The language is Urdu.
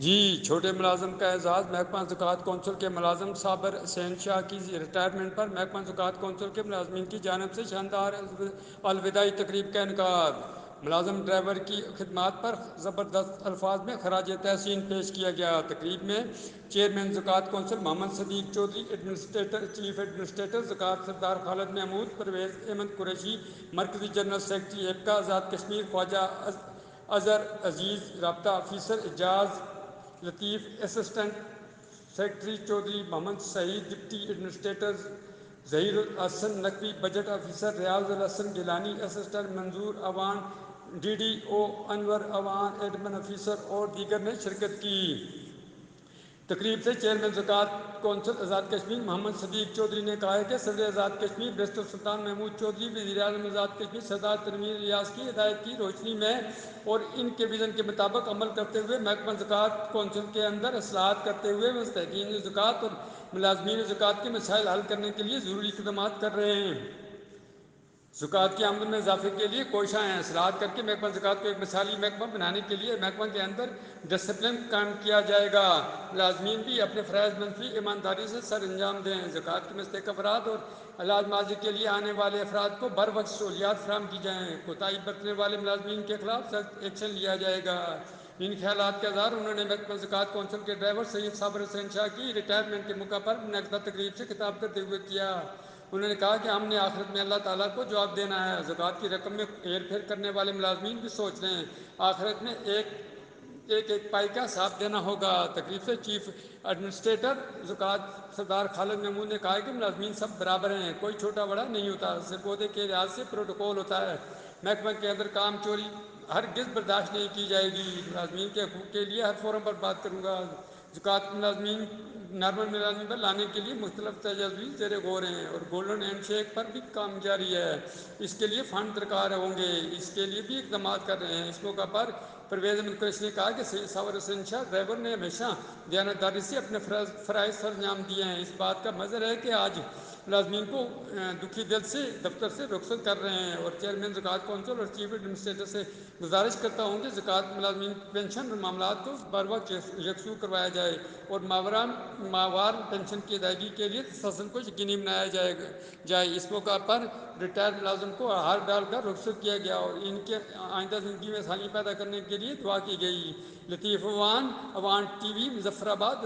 جی چھوٹے ملازم کا اعزاز محکمہ زکوٰۃ کونسل کے ملازم صابر حسین شاہ کی ریٹائرمنٹ پر محکمہ زکوٰۃ کونسل کے ملازمین کی جانب سے شاندار الوداعی تقریب کا انعقاد۔ ملازم ڈرائیور کی خدمات پر زبردست الفاظ میں خراج تحسین پیش کیا گیا۔ تقریب میں چیئرمین زکوٰۃ کونسل محمد صدیق چودھری، چیف ایڈمنسٹریٹر زکوٰۃ سردار خالد محمود، پرویز احمد قریشی، مرکزی جنرل سیکرٹری ایپکا آزاد کشمیر خواجہ اظہر عزیز، رابطہ آفیسر اعجاز لطیف، اسسٹنٹ سیکرٹری چودھری محمد سعید، ڈپٹی ایڈمنسٹریٹر ظہیر الحسن نقوی، بجٹ آفیسر ریاض الحسن گیلانی، اسسٹنٹ منظور اعوان، ڈی ڈی او انور اعوان، ایڈمن آفیسر اور دیگر نے شرکت کی۔ تقریب سے چیئرمین زکوٰۃ کونسل آزاد کشمیر محمد صدیق چودھری نے کہا کہ صدر آزاد کشمیر بیرسٹر سلطان محمود چودھری، وزیر اعظم آزاد کشمیر سردار تنویر ریاض کی ہدایت کی روشنی میں اور ان کے وژن کے مطابق عمل کرتے ہوئے محکمہ زکوٰۃ کونسل کے اندر اصلاحات کرتے ہوئے مستحقین زکوٰۃ اور ملازمین زکوٰۃ کے مسائل حل کرنے کے لیے ضروری اقدامات کر رہے ہیں۔ زکوٰۃ کی آمدن میں اضافے کے لیے کوشاں ہیں۔ اصلاحات کر کے محکمہ زکوٰۃ کو ایک مثالی محکمہ بنانے کے لیے محکمہ کے اندر ڈسپلن قائم کیا جائے گا۔ ملازمین بھی اپنے فرائض منفی ایمانداری سے سر انجام دیں۔ زکوٰۃ کے مستحق افراد اور علاج معالجے کے لیے آنے والے افراد کو بروقت سہولیات فراہم کی جائیں۔ کوتاہی برتنے والے ملازمین کے خلاف سخت ایکشن لیا جائے گا۔ ان خیالات کا اظہار انہوں نے محکمہ زکوٰۃ کونسل کے ڈرائیور سید صابر حسین شاہ کی ریٹائرمنٹ کے موقع پر منعقدہ تقریب سے خطاب کرتے ہوئے کیا۔ انہوں نے کہا کہ ہم نے آخرت میں اللہ تعالیٰ کو جواب دینا ہے۔ زکوٰۃ کی رقم میں ہیر پھیر کرنے والے ملازمین بھی سوچ رہے ہیں، آخرت میں ایک پائی کا حساب دینا ہوگا۔ تقریب سے چیف ایڈمنسٹریٹر زکوٰۃ سردار خالد محمود نے کہا کہ ملازمین سب برابر ہیں، کوئی چھوٹا بڑا نہیں ہوتا، صرف عہدے کے لحاظ سے پروٹوکول ہوتا ہے۔ محکمہ کے اندر کام چوری ہرگز برداشت نہیں کی جائے گی۔ ملازمین کے حقوق کے لیے ہر فورم پر بات کروں گا۔ زکوٰۃ ملازمین نارمل ملازمین پر لانے کے لیے مختلف تجاویز زیر غور ہیں اور گولڈن ہینڈ شیک پر بھی کام جاری ہے۔ اس کے لیے فنڈ درکار ہوں گے، اس کے لیے بھی اقدامات کر رہے ہیں۔ اس موقع پر پرویز احمد قریشی نے کہا کہ سید صابر حسین شاہ ڈرائیور نے ہمیشہ دیانتداری سے اپنے فرائض سر انجام دیے ہیں۔ اس بات کا مظہر ہے کہ آج ملازمین کو دکھی دل سے دفتر سے رخصت کر رہے ہیں اور چیئرمین زکوٰۃ کونسل اور چیف ایڈمنسٹریٹر سے گزارش کرتا ہوں کہ زکوٰۃ ملازمین پنشن اور معاملات کو بروقت یکسو کروایا جائے اور ماہوار پنشن کی ادائیگی کے لیے تسلسل کو یقینی بنایا جائے۔ اس موقع پر ریٹائرڈ ملازم کو ہار ڈال کر رخصت کیا گیا اور ان کے آئندہ زندگی میں آسانی پیدا کرنے کے لیے دعا کی گئی۔ لطیف اعوان، اعوان ٹی وی، مظفر آباد۔